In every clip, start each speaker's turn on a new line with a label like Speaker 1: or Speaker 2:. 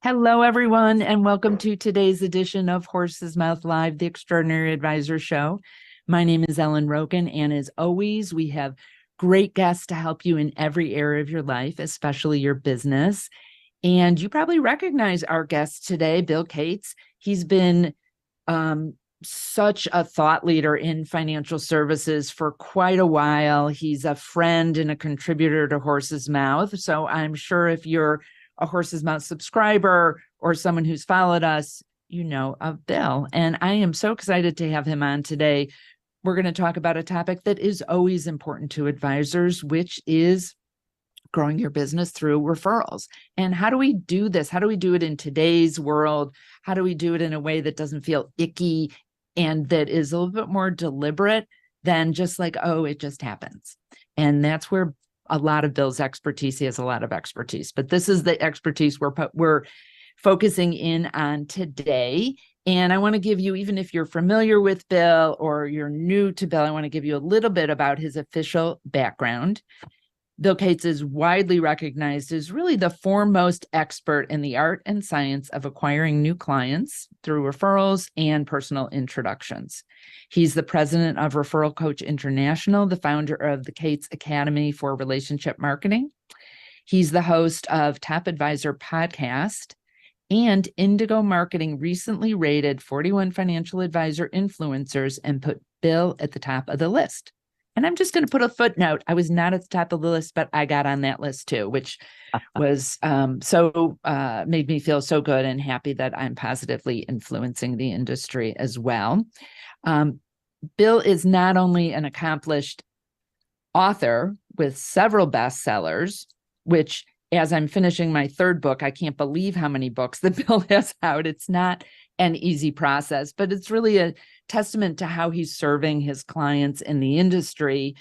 Speaker 1: Hello, everyone, and welcome to today's edition of Horse's Mouth Live, the Extraordinary Advisor Show. My name is Ellen Rogin, and as always, we have great guests to help you in every area of your life, especially your business. And you probably recognize our guest today, Bill Cates. He's been such a thought leader in financial services for quite a while. He's a friend and a contributor to Horse's Mouth. So I'm sure if you're a Horse's Mouth subscriber or someone who's followed us, you know of Bill. And I am so excited to have him on today. We're going to talk about a topic that is always important to advisors, which is growing your business through referrals. And how do we do this? How do we do it in today's world? How do we do it in a way that doesn't feel icky and that is a little bit more deliberate than just like, oh, it just happens? And that's where a lot of Bill's expertise. He has a lot of expertise, but this is the expertise we're focusing in on today. And I want to give you, even if you're familiar with Bill or you're new to Bill, I want to give you a little bit about his official background. Bill Cates is widely recognized as really the foremost expert in the art and science of acquiring new clients through referrals and personal introductions. He's the president of Referral Coach International, the founder of the Cates Academy for Relationship Marketing. He's the host of Top Advisor Podcast, and Indigo Marketing recently rated 41 financial advisor influencers and put Bill at the top of the list. And I'm just going to put a footnote. I was not at the top of the list, but I got on that list too, which was made me feel so good and happy that I'm positively influencing the industry as well. Bill is not only an accomplished author with several bestsellers, which as I'm finishing my third book, I can't believe how many books that Bill has out. It's not an easy process, but it's really a testament to how he's serving his clients in the industry.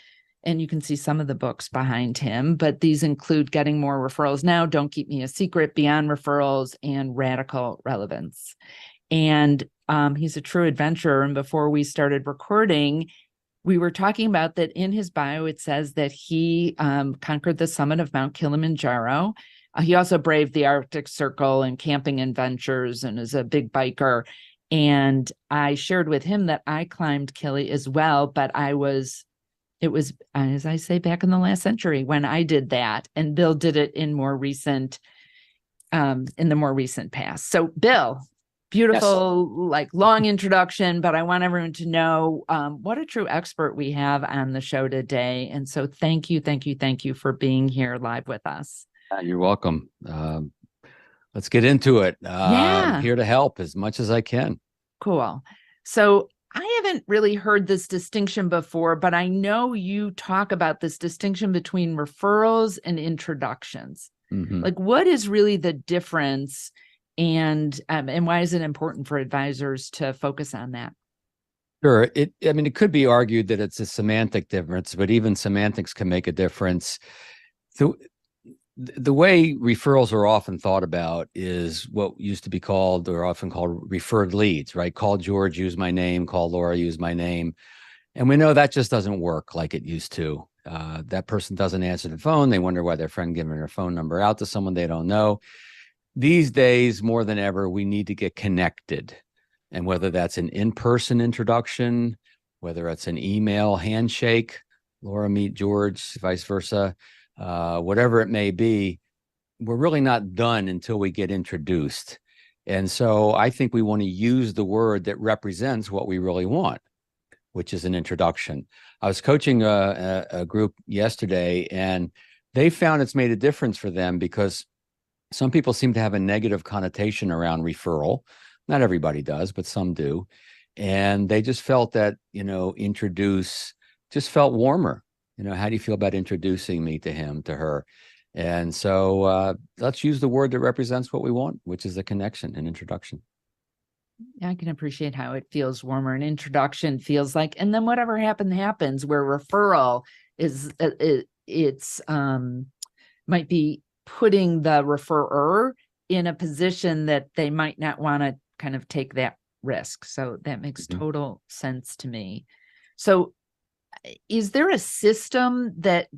Speaker 1: And you can see some of the books behind him, but these include Getting More Referrals Now, Don't Keep Me a Secret, Beyond Referrals, and Radical Relevance. And he's a true adventurer. And before we started recording, we were talking about that in his bio, it says that he conquered the summit of Mount Kilimanjaro. He also braved the Arctic Circle and camping adventures and is a big biker. And I shared with him that I climbed Kili as well, but it was, as I say, back in the last century when I did that. And Bill did it in the more recent past. So Bill, beautiful, like long introduction, but I want everyone to know what a true expert we have on the show today. And so thank you for being here live with us.
Speaker 2: You're welcome. Let's get into it.
Speaker 1: Yeah.
Speaker 2: I'm here to help as much as I can.
Speaker 1: Cool. So I haven't really heard this distinction before, but I know you talk about this distinction between referrals and introductions.
Speaker 2: Mm-hmm.
Speaker 1: Like, what is really the difference, and why is it important for advisors to focus on that?
Speaker 2: Sure. It could be argued that it's a semantic difference, but even semantics can make a difference. So the way referrals are often thought about is what used to be called, or often called, referred leads, right? Call George, use my name. Call Laura, use my name. And we know that just doesn't work like it used to. That person doesn't answer the phone. They wonder why their friend giving their phone number out to someone they don't know. These days, more than ever, we need to get connected. And whether that's an in-person introduction, whether it's an email handshake, Laura meet George, vice versa, whatever it may be, we're really not done until we get introduced. And so I think we want to use the word that represents what we really want, which is an introduction. I was coaching a group yesterday, and they found it's made a difference for them because some people seem to have a negative connotation around referral. Not everybody does, but some do. And they just felt that, introduce just felt warmer. How do you feel about introducing me to him, to her? And so let's use the word that represents what we want, which is a connection, an introduction.
Speaker 1: I can appreciate how it feels warmer. An introduction feels like, and then whatever happens, where referral is, it's might be putting the referrer in a position that they might not want to kind of take that risk. So that makes total sense to me. So is there a system that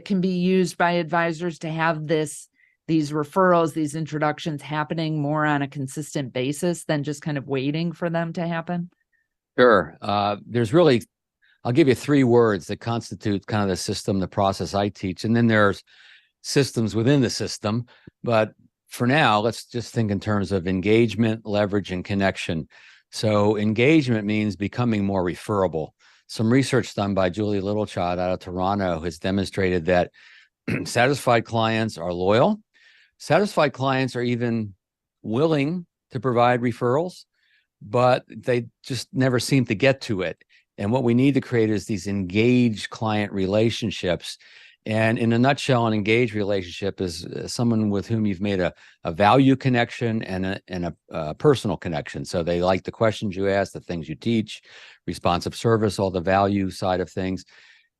Speaker 1: can be used by advisors to have this these referrals, these introductions happening more on a consistent basis than just kind of waiting for them to happen?
Speaker 2: Sure. There's really, I'll give you 3 words that constitute kind of the system, the process I teach. And then there's systems within the system. But for now, let's just think in terms of engagement, leverage, and connection. So engagement means becoming more referable. Some research done by Julie Littlechild out of Toronto has demonstrated that satisfied clients are loyal. Satisfied clients are even willing to provide referrals, but they just never seem to get to it. And what we need to create is these engaged client relationships. And in a nutshell, an engaged relationship is someone with whom you've made a value connection and a personal connection. So they like the questions you ask, the things you teach, responsive service, all the value side of things.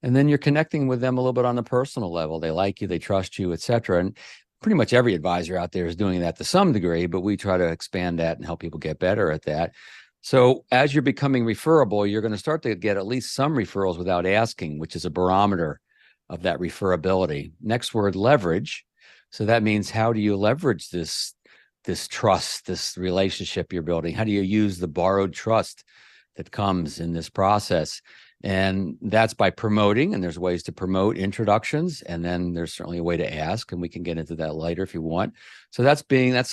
Speaker 2: And then you're connecting with them a little bit on the personal level. They like you, they trust you, et cetera. And pretty much every advisor out there is doing that to some degree, but we try to expand that and help people get better at that. So as you're becoming referable, you're going to start to get at least some referrals without asking, which is a barometer of that referability. Next word, leverage. So that means, how do you leverage this trust, this relationship you're building? How do you use the borrowed trust that comes in this process? And that's by promoting, and there's ways to promote introductions, and then there's certainly a way to ask, and we can get into that later if you want. So that's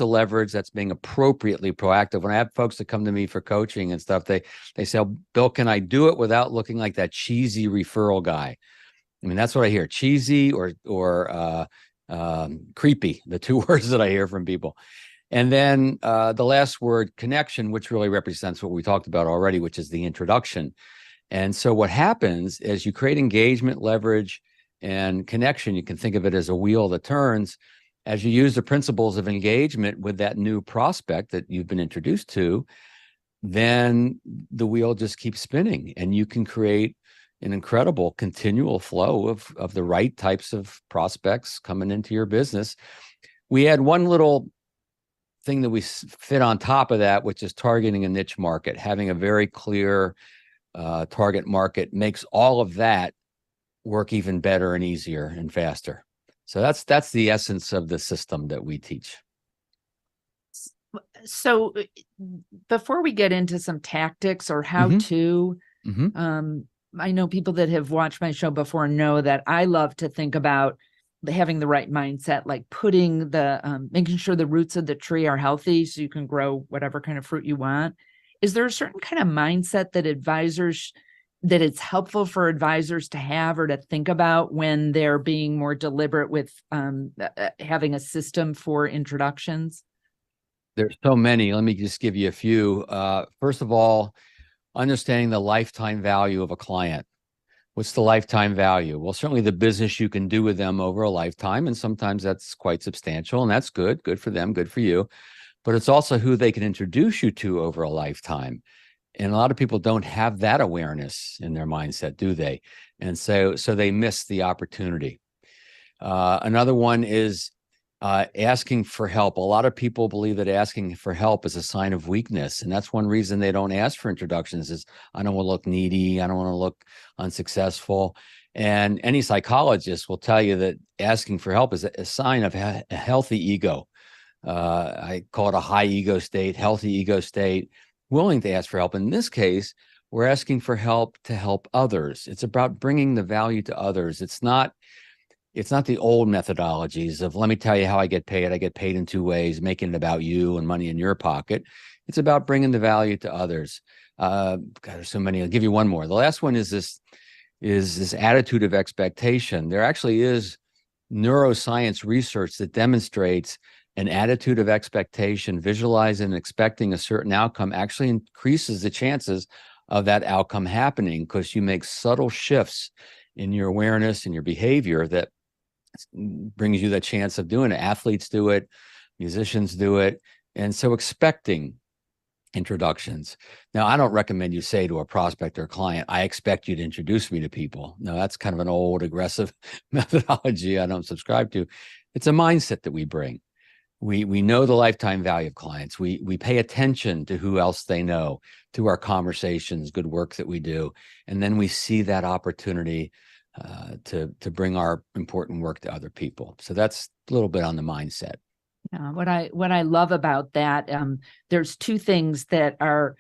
Speaker 2: a leverage, that's being appropriately proactive. When I have folks that come to me for coaching and stuff, they say, oh, Bill, can I do it without looking like that cheesy referral guy? I mean, that's what I hear, cheesy or creepy, the 2 words that I hear from people. And then the last word, connection, which really represents what we talked about already, which is the introduction. And so what happens is you create engagement, leverage, and connection. You can think of it as a wheel that turns. As you use the principles of engagement with that new prospect that you've been introduced to, then the wheel just keeps spinning, and you can create an incredible continual flow of the right types of prospects coming into your business. We had one little thing that we fit on top of that, which is targeting a niche market. Having a very clear target market makes all of that work even better and easier and faster. So that's the essence of the system that we teach.
Speaker 1: So before we get into some tactics or how to, I know people that have watched my show before know that I love to think about having the right mindset, like putting making sure the roots of the tree are healthy so you can grow whatever kind of fruit you want. Is there a certain kind of mindset that it's helpful for advisors to have or to think about when they're being more deliberate with having a system for introductions?
Speaker 2: There's so many. Let me just give you a few. First of all, understanding the lifetime value of a client. What's the lifetime value? Well, certainly the business you can do with them over a lifetime, and sometimes that's quite substantial, and that's good for them, good for you. But it's also who they can introduce you to over a lifetime. And a lot of people don't have that awareness in their mindset, do they? And so they miss the opportunity. Another one is asking for help. A lot of people believe that asking for help is a sign of weakness. And that's one reason they don't ask for introductions is, I don't want to look needy. I don't want to look unsuccessful. And any psychologist will tell you that asking for help is a sign of a healthy ego. I call it a high ego state, healthy ego state, willing to ask for help. In this case, we're asking for help to help others. It's about bringing the value to others. It's not the old methodologies of, let me tell you how I get paid. I get paid in 2 ways, making it about you and money in your pocket. It's about bringing the value to others. God, there's so many. I'll give you one more. The last one is this attitude of expectation. There actually is neuroscience research that demonstrates an attitude of expectation, visualizing and expecting a certain outcome actually increases the chances of that outcome happening, because you make subtle shifts in your awareness and your behavior that brings you the chance of doing it. Athletes do it, musicians do it. And so expecting introductions. Now, I don't recommend you say to a prospect or client, I expect you to introduce me to people. No, that's kind of an old, aggressive methodology I don't subscribe to. It's a mindset that we bring. We know the lifetime value of clients. We pay attention to who else they know, to our conversations, good work that we do. And then we see that opportunity to bring our important work to other people. So that's a little bit on the mindset.
Speaker 1: Yeah, what I love about that, there's two things that are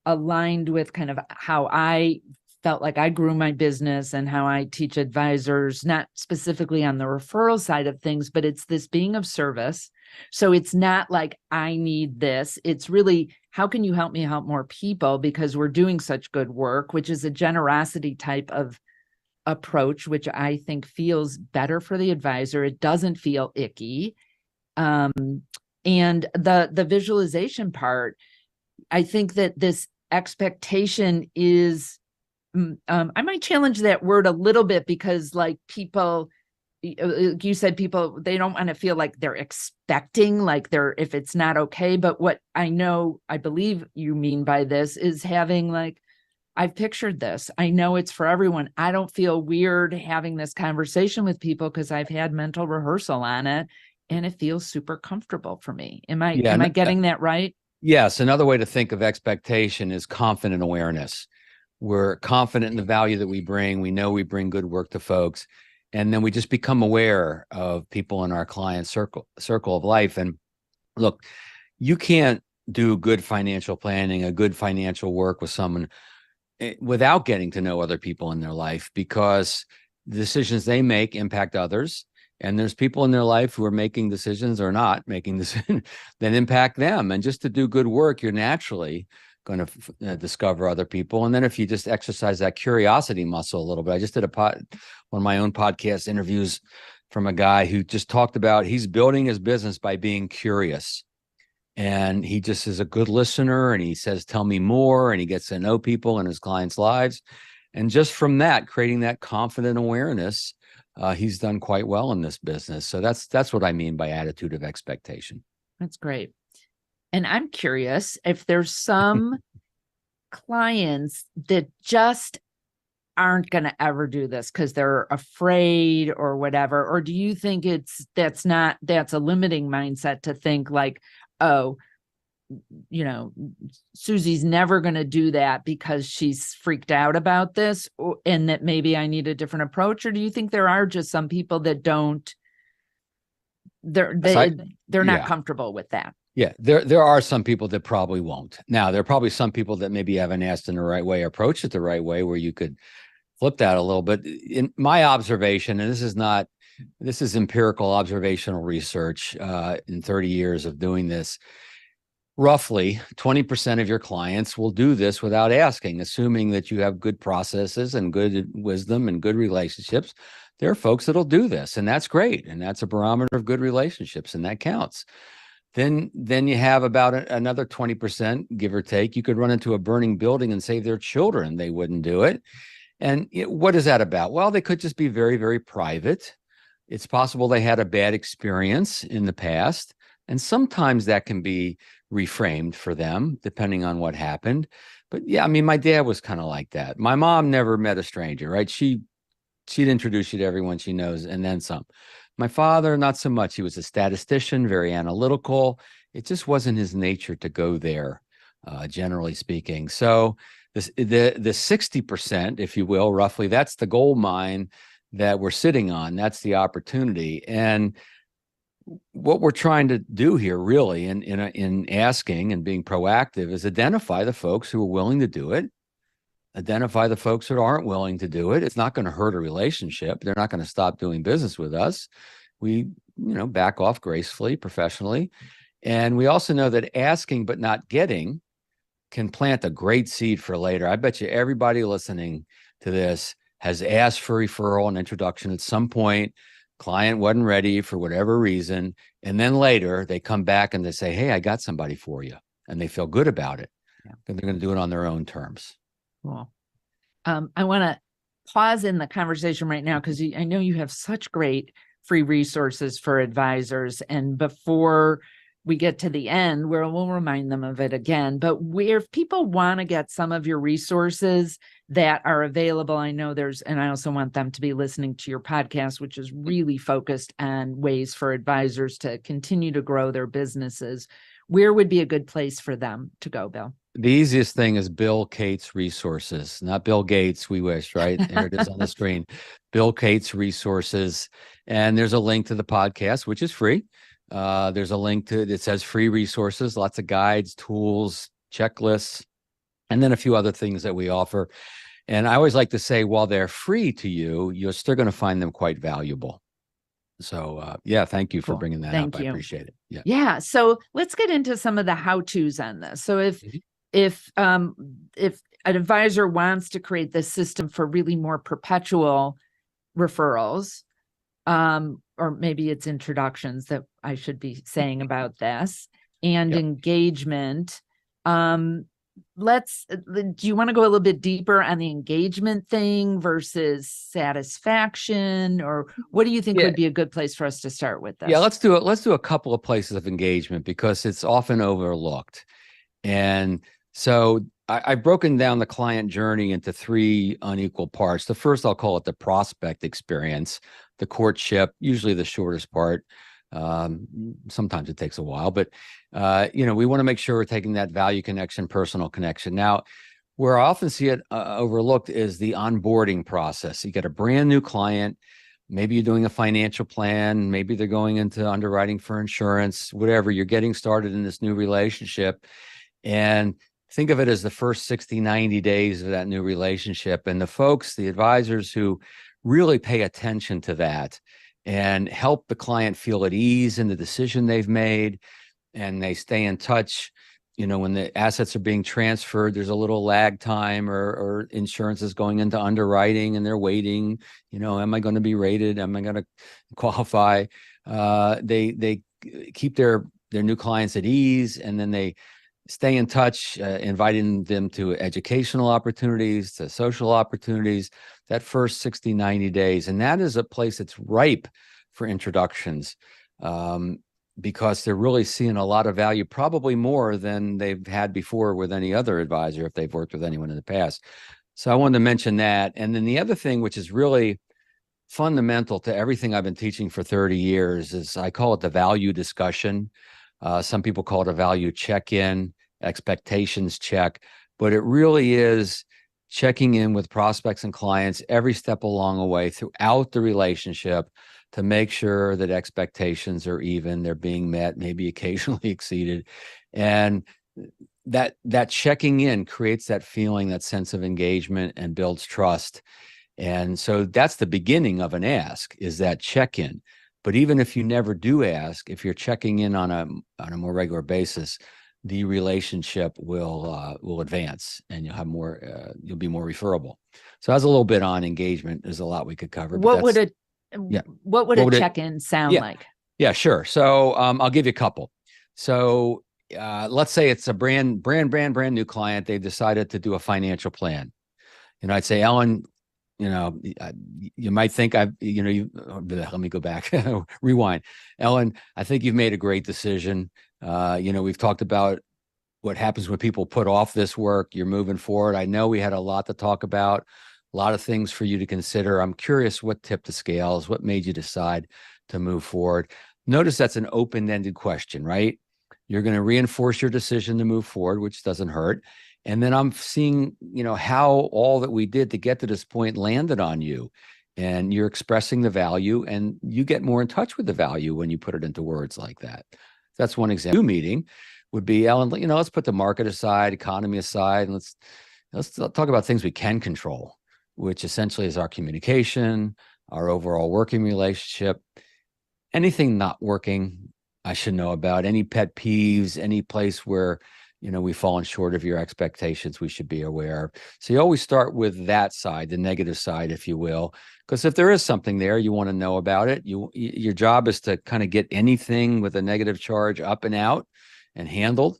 Speaker 1: aligned with kind of how I felt like I grew my business and how I teach advisors, not specifically on the referral side of things, but it's this being of service. So it's not like I need this. It's really, how can you help me help more people because we're doing such good work, which is a generosity type of approach, which I think feels better for the advisor. It doesn't feel icky. And the visualization part, I think that this expectation is, I might challenge that word a little bit because like people, you said people, they don't want to feel like they're expecting, like they're, if it's not okay. But what I know, I believe you mean by this is having like, I've pictured this. I know it's for everyone. I don't feel weird having this conversation with people because I've had mental rehearsal on it and it feels super comfortable for me. Am I getting that right?
Speaker 2: Yes. Another way to think of expectation is confident awareness. We're confident in the value that we bring. We know we bring good work to folks. And then we just become aware of people in our client circle of life. And look, you can't do good financial planning, a good financial work with someone without getting to know other people in their life, because the decisions they make impact others. And there's people in their life who are making decisions or not making decisions that impact them. And just to do good work, you're naturally going to discover other people. And then if you just exercise that curiosity muscle a little bit, I just did one of my own podcast interviews from a guy who just talked about he's building his business by being curious. And he just is a good listener, and he says, tell me more, and he gets to know people in his clients' lives. And just from that, creating that confident awareness, he's done quite well in this business. So that's what I mean by attitude of expectation.
Speaker 1: That's great. And I'm curious if there's some clients that just aren't going to ever do this because they're afraid or whatever, or do you think that's a limiting mindset to think like, oh, Susie's never going to do that because she's freaked out about this, and that maybe I need a different approach? Or do you think there are just some people that they're not comfortable with that?
Speaker 2: Yeah, there are some people that probably won't. Now, there are probably some people that maybe haven't asked in the right way, approached it the right way, where you could flip that a little bit. In my observation, and this is empirical observational research in 30 years of doing this, roughly 20% of your clients will do this without asking, assuming that you have good processes and good wisdom and good relationships. There are folks that'll do this, and that's great. And that's a barometer of good relationships, and that counts. Then you have about another 20%, give or take. You could run into a burning building and save their children. They wouldn't do it. And what is that about? Well, they could just be very, very private. It's possible they had a bad experience in the past. And sometimes that can be reframed for them, depending on what happened. But yeah, I mean, my dad was kind of like that. My mom never met a stranger, right? She'd introduce you to everyone she knows and then some. My father, not so much. He was a statistician, very analytical. It just wasn't his nature to go there, generally speaking. So the 60%, if you will, roughly, that's the gold mine that we're sitting on. That's the opportunity. And what we're trying to do here, really, in asking and being proactive, is identify the folks who are willing to do it, identify the folks that aren't willing to do it. It's not going to hurt a relationship. They're not going to stop doing business with us. We, back off gracefully, professionally. And we also know that asking but not getting can plant a great seed for later. I bet you everybody listening to this has asked for referral and introduction at some point. Client wasn't ready for whatever reason. And then later they come back and they say, hey, I got somebody for you. And they feel good about it. Yeah. And they're going to do it on their own terms.
Speaker 1: Cool. I want to pause in the conversation right now because I know you have such great free resources for advisors. And before we get to the end, where we'll remind them of it again, but if people want to get some of your resources that are available, I know and I also want them to be listening to your podcast, which is really focused on ways for advisors to continue to grow their businesses. Where would be a good place for them to go, Bill?
Speaker 2: The easiest thing is Bill Cates Resources, not Bill Gates. We wish, right? There it is on the screen. Bill Cates Resources. And there's a link to the podcast, which is free. There's a link to it says free resources, lots of guides, tools, checklists, and then a few other things that we offer. And I always like to say, while they're free to you, you're still going to find them quite valuable. So, yeah, thank you for
Speaker 1: Cool.
Speaker 2: bringing that
Speaker 1: Thank
Speaker 2: up.
Speaker 1: you.
Speaker 2: I appreciate it. Yeah.
Speaker 1: Yeah. So let's get into some of the how-tos on this. So
Speaker 2: Mhm.
Speaker 1: if an advisor wants to create this system for really more perpetual referrals, or maybe it's introductions that I should be saying about this, and
Speaker 2: Yep.
Speaker 1: engagement, do you want to go a little bit deeper on the engagement thing versus satisfaction, or what do you think
Speaker 2: Yeah.
Speaker 1: would be a good place for us to start with this?
Speaker 2: Yeah, let's do it. Let's do a couple of places of engagement because it's often overlooked. And so I've broken down the client journey into three unequal parts. The first, I'll call it the prospect experience, the courtship, usually the shortest part. Sometimes it takes a while, but we want to make sure we're taking that value connection, personal connection. Now, where I often see it overlooked is the onboarding process. You get a brand new client. Maybe you're doing a financial plan. Maybe they're going into underwriting for insurance, whatever. You're getting started in this new relationship. And think of it as the first 60, 90 days of that new relationship. And the folks, the advisors who really pay attention to that and help the client feel at ease in the decision they've made, and they stay in touch. When the assets are being transferred, there's a little lag time, or insurance is going into underwriting and they're waiting. Am I going to be rated? Am I going to qualify? They keep their new clients at ease, and then they stay in touch, inviting them to educational opportunities, to social opportunities, that first 60, 90 days. And that is a place that's ripe for introductions, because they're really seeing a lot of value, probably more than they've had before with any other advisor if they've worked with anyone in the past. So I wanted to mention that. And then the other thing, which is really fundamental to everything I've been teaching for 30 years, is I call it the value discussion. Some people call it a value check-in, expectations check, but it really is checking in with prospects and clients every step along the way throughout the relationship to make sure that expectations are even, they're being met, maybe occasionally exceeded. And that checking in creates that feeling, that sense of engagement, and builds trust. And so that's the beginning of an ask, is that check-in. But even if you never do ask, if you're checking in on a more regular basis, the relationship will advance, and you'll have more. You'll be more referable. So that's a little bit on engagement. There's a lot we could cover.
Speaker 1: What would a
Speaker 2: What
Speaker 1: check-in sound like?
Speaker 2: Yeah, sure. So I'll give you a couple. So let's say it's a brand new client. They've decided to do a financial plan. I'd say, Ellen, you might think let me go back, rewind. Ellen, I think you've made a great decision. We've talked about what happens when people put off this work. You're moving forward. I know we had a lot to talk about, a lot of things for you to consider. I'm curious what tipped the scales, what made you decide to move forward. Notice that's an open-ended question, right? You're going to reinforce your decision to move forward, which doesn't hurt. And then I'm seeing, how all that we did to get to this point landed on you. And you're expressing the value, and you get more in touch with the value when you put it into words like that. That's one example. Meeting would be, Ellen, let's put the market aside, economy aside, and let's talk about things we can control, which essentially is our communication, our overall working relationship. Anything not working, I should know about. Any pet peeves, any place where we've fallen short of your expectations, we should be aware. So you always start with that side, the negative side, if you will, because if there is something there, you want to know about it. Your job is to kind of get anything with a negative charge up and out and handled.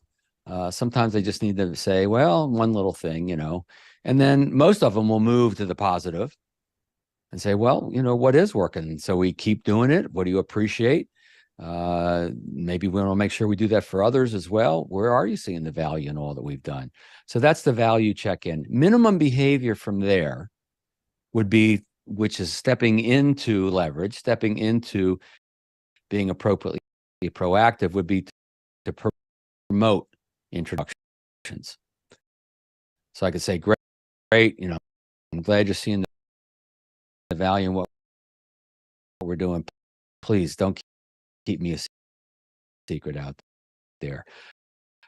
Speaker 2: Sometimes they just need to say, well, one little thing, and then most of them will move to the positive and say, well, what is working? So we keep doing it. What do you appreciate? Maybe we want to make sure we do that for others as well. Where are you seeing the value in all that we've done? So that's the value check-in. Minimum behavior from there would be, which is stepping into leverage, stepping into being appropriately proactive, would be to promote introductions. So I could say, great, I'm glad you're seeing the value in what we're doing. Please don't keep me a secret out there,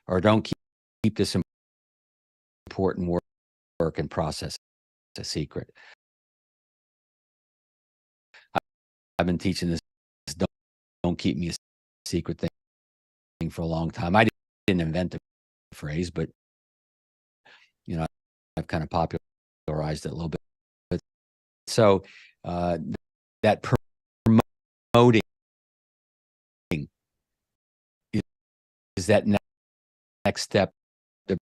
Speaker 2: or don't keep this important work and process a secret. I've been teaching this don't keep me a secret thing for a long time. I didn't invent the phrase, but I've kind of popularized it a little bit. So that promoting is that next step that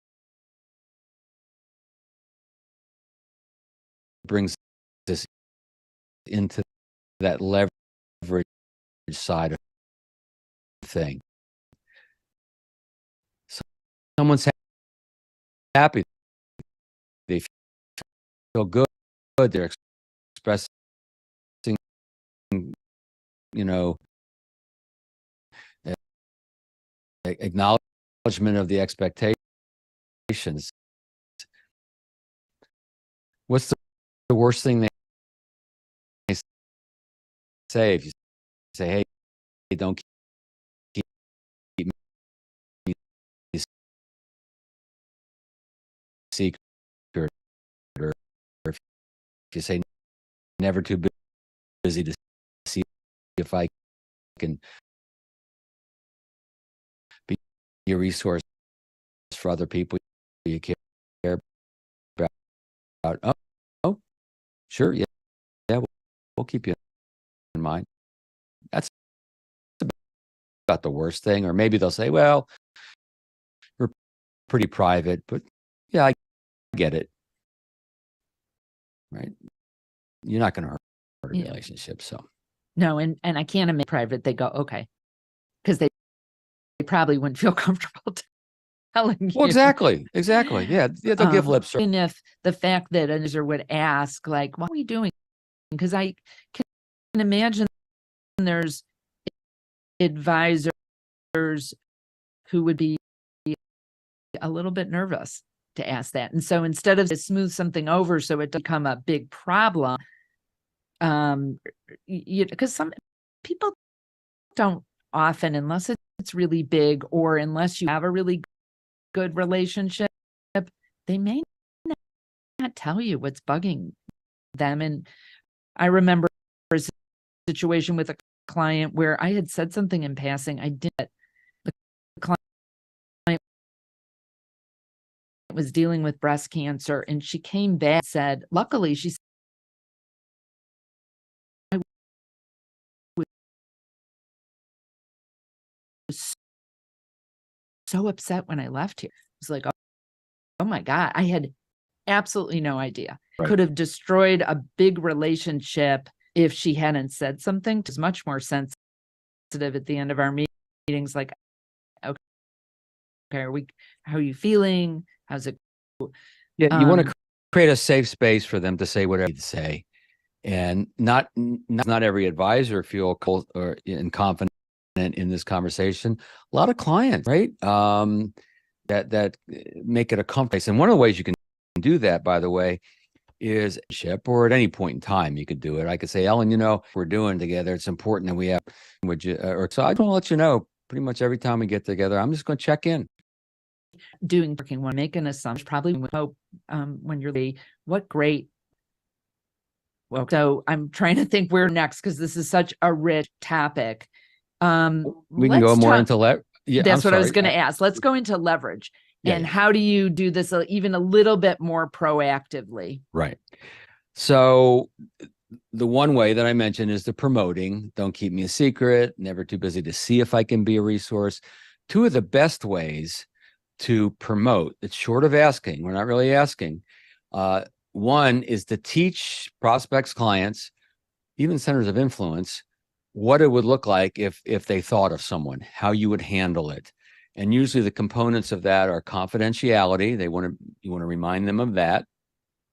Speaker 2: brings us into that leverage side of thing. So someone's happy, they feel good, they're expressing, acknowledgement of the expectations. What's the worst thing they say if you say, hey, don't keep me a secret, or if you say never too busy to see if I can be a resource for other people you care about. Oh, sure, yeah, we'll keep you in mind. That's about the worst thing. Or maybe they'll say, well, we're pretty private, but yeah, I get it. Right? You're not going to hurt a relationship. So
Speaker 1: no, and I can't admit private. They go, okay, because they probably wouldn't feel comfortable telling you.
Speaker 2: Well, exactly. Yeah, they'll give lip service.
Speaker 1: And if the fact that an user would ask, like, what are we doing? Because I can imagine there's advisors who would be a little bit nervous to ask that. And so instead of to smooth something over so it doesn't become a big problem, because some people don't often, unless it's really big or unless you have a really good relationship, they may not tell you what's bugging them. And I remember a situation with a client where I had said something in passing. I did. The client was dealing with breast cancer, and she came back and said, luckily, she said, I was so upset when I left here. It was like, oh my God, I had absolutely no idea. Right. Could have destroyed a big relationship if she hadn't said something. It's much more sensitive at the end of our meetings, like, okay, how are you feeling? How's it?
Speaker 2: Yeah, you want to create a safe space for them to say whatever they say, and not every advisor feel cold or confident in this conversation. A lot of clients, right? That make it a comfort place. And one of the ways you can do that, by the way, is ship, or at any point in time you could do it. I could say, Ellen, we're doing together. It's important that we have. Would you? Or so I just want to let you know. Pretty much every time we get together, I'm just going to check in.
Speaker 1: Working one, make an assumption. Probably would hope when you're what great. Well, so I'm trying to think where next, because this is such a rich topic.
Speaker 2: We can go more into
Speaker 1: yeah, that's what I was going to ask. Let's go into leverage. And how do you do this even a little bit more proactively?
Speaker 2: Right. So the one way that I mentioned is the promoting. Don't keep me a secret. Never too busy to see if I can be a resource. Two of the best ways to promote, it's short of asking. We're not really asking. One is to teach prospects, clients, even centers of influence, what it would look like if they thought of someone, how you would handle it. And usually the components of that are confidentiality. You want to remind them of that,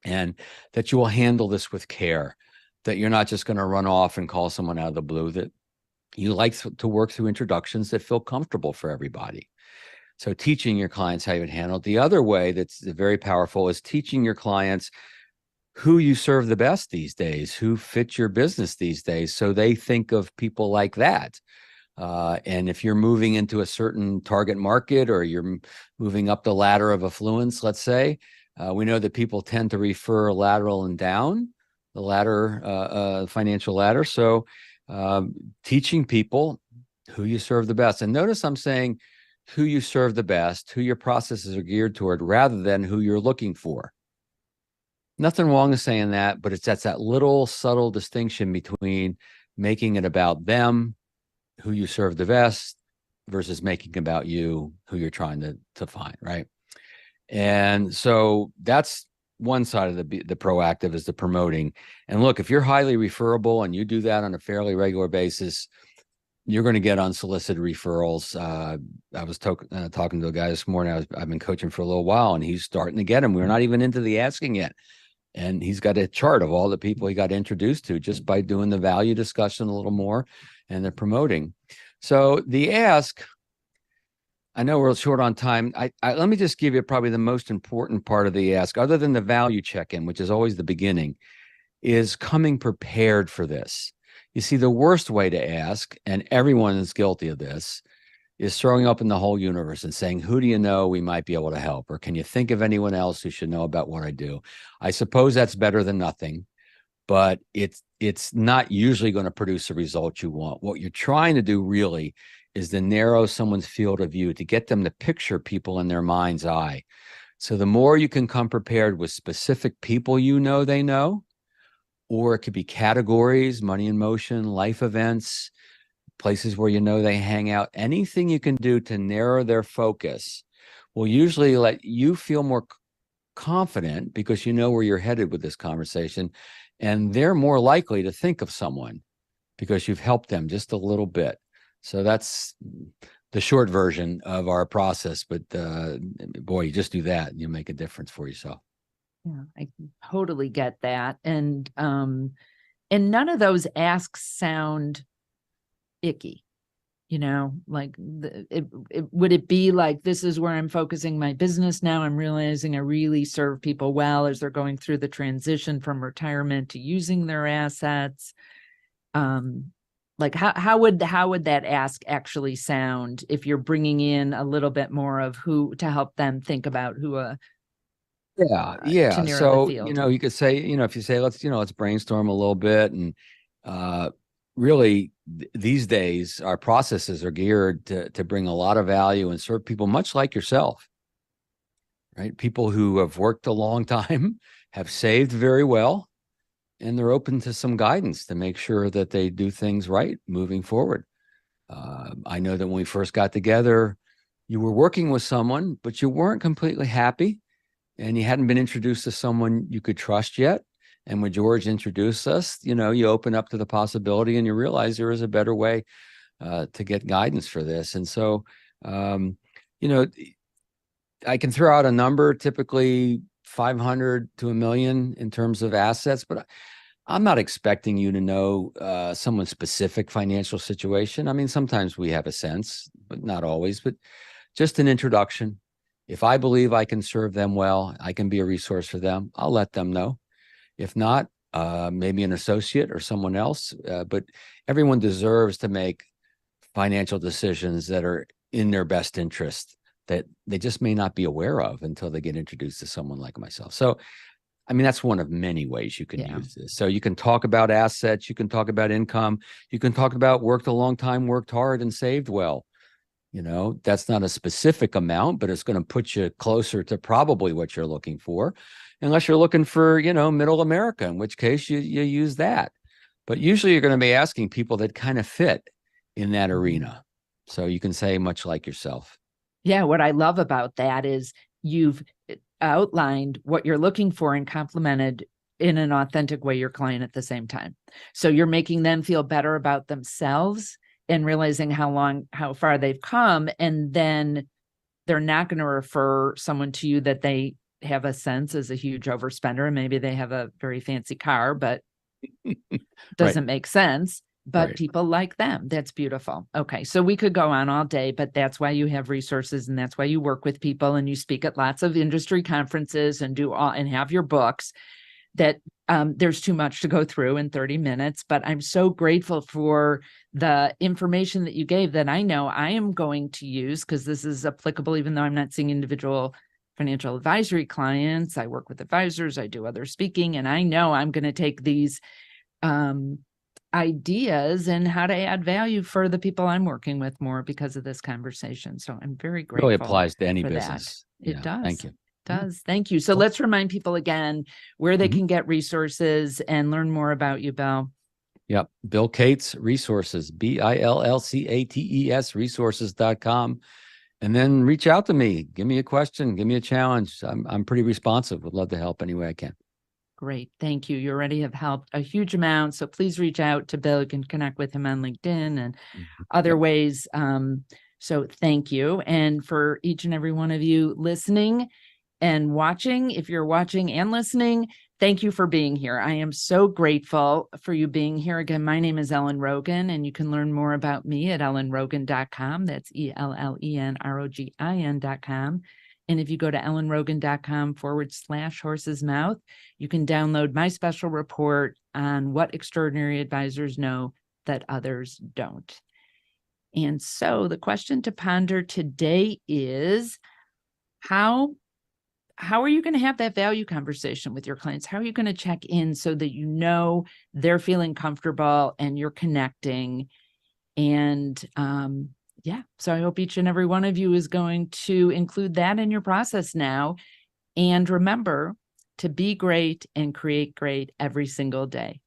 Speaker 2: and that you will handle this with care, that you're not just going to run off and call someone out of the blue, that you like to work through introductions that feel comfortable for everybody. So teaching your clients how you would handle it. The other way that's very powerful is teaching your clients who you serve the best these days, who fits your business these days. So they think of people like that. And if you're moving into a certain target market, or you're moving up the ladder of affluence, let's say, we know that people tend to refer lateral and down the ladder, financial ladder. So teaching people who you serve the best. And notice I'm saying who you serve the best, who your processes are geared toward, rather than who you're looking for. Nothing wrong with saying that, but that's that little subtle distinction between making it about them, who you serve the best, versus making about you, who you're trying to find, right? And so that's one side of the proactive, is the promoting. And look, if you're highly referable and you do that on a fairly regular basis, you're going to get unsolicited referrals. I was talking to a guy this morning. I've been coaching for a little while, and he's starting to get them. We're not even into the asking yet. And he's got a chart of all the people he got introduced to just by doing the value discussion a little more and the promoting. So the ask, I know we're short on time. Let me just give you probably the most important part of the ask, other than the value check-in, which is always the beginning, is coming prepared for this. You see, the worst way to ask, and everyone is guilty of this, is throwing up in the whole universe and saying, who do you know we might be able to help? Or can you think of anyone else who should know about what I do? I suppose that's better than nothing, but it's not usually going to produce the result you want. What you're trying to do really is to narrow someone's field of view, to get them to picture people in their mind's eye. So the more you can come prepared with specific people you know they know, or it could be categories, money in motion, life events, places where you know they hang out, anything you can do to narrow their focus will usually let you feel more confident, because you know where you're headed with this conversation, and they're more likely to think of someone because you've helped them just a little bit. So that's the short version of our process, but boy, you just do that and you make a difference for yourself.
Speaker 1: Yeah, I totally get that. And none of those asks sound icky, like would it be like, this is where I'm focusing my business now. I'm realizing I really serve people well as they're going through the transition from retirement to using their assets. Like how would that ask actually sound if you're bringing in a little bit more of who to help them think about who
Speaker 2: Yeah.
Speaker 1: to narrow the
Speaker 2: So,
Speaker 1: field?
Speaker 2: you could say, if you say, let's brainstorm a little bit. And really, these days, our processes are geared to bring a lot of value and serve people much like yourself, right? People who have worked a long time, have saved very well, and they're open to some guidance to make sure that they do things right moving forward. I know that when we first got together, you were working with someone, but you weren't completely happy, and you hadn't been introduced to someone you could trust yet. And when George introduced us, you open up to the possibility, and you realize there is a better way to get guidance for this. And so, I can throw out a number, typically 500 to 1 million in terms of assets, but I'm not expecting you to know someone's specific financial situation. I mean, sometimes we have a sense, but not always, but just an introduction. If I believe I can serve them well, I can be a resource for them, I'll let them know. If not, maybe an associate or someone else. But everyone deserves to make financial decisions that are in their best interest, that they just may not be aware of until they get introduced to someone like myself. So, I mean, that's one of many ways you can use this. So you can talk about assets, you can talk about income, you can talk about worked a long time, worked hard, and saved well. That's not a specific amount, but it's going to put you closer to probably what you're looking for, unless you're looking for, middle America, in which case you use that. But usually you're going to be asking people that kind of fit in that arena. So you can say much like yourself.
Speaker 1: Yeah, what I love about that is you've outlined what you're looking for and complemented in an authentic way your client at the same time. So you're making them feel better about themselves and realizing how far they've come. And then they're not going to refer someone to you that they have a sense is a huge overspender. And maybe they have a very fancy car, but doesn't make sense. but
Speaker 2: Right.
Speaker 1: people like them. That's beautiful. Okay. So we could go on all day, but that's why you have resources, and that's why you work with people and you speak at lots of industry conferences and and have your books. That there's too much to go through in 30 minutes, but I'm so grateful for the information that you gave that I know I am going to use, because this is applicable, even though I'm not seeing individual financial advisory clients. I work with advisors, I do other speaking, and I know I'm going to take these ideas and how to add value for the people I'm working with more because of this conversation. So I'm very grateful.
Speaker 2: Really applies to any
Speaker 1: for
Speaker 2: business.
Speaker 1: that. It does.
Speaker 2: Thank you.
Speaker 1: Does. Thank you. So let's remind people again where they can get resources and learn more about you, Bill.
Speaker 2: Yep. Bill Cates Resources, BILLCATES resources.com. And then reach out to me. Give me a question. Give me a challenge. I'm pretty responsive. Would love to help any way I can.
Speaker 1: Great. Thank you. You already have helped a huge amount. So please reach out to Bill. You can connect with him on LinkedIn and other ways. So thank you. And for each and every one of you listening and watching, if you're watching and listening, thank you for being here. I am so grateful for you being here. Again, my name is Ellen Rogin, and you can learn more about me at ellenrogin.com. That's ELLENROGIN.com. And if you go to ellenrogin.com/horse's mouth, you can download my special report on what extraordinary advisors know that others don't. And so the question to ponder today is, how are you going to have that value conversation with your clients? How are you going to check in so that you know they're feeling comfortable and you're connecting? And so I hope each and every one of you is going to include that in your process now. And remember to be great and create great every single day.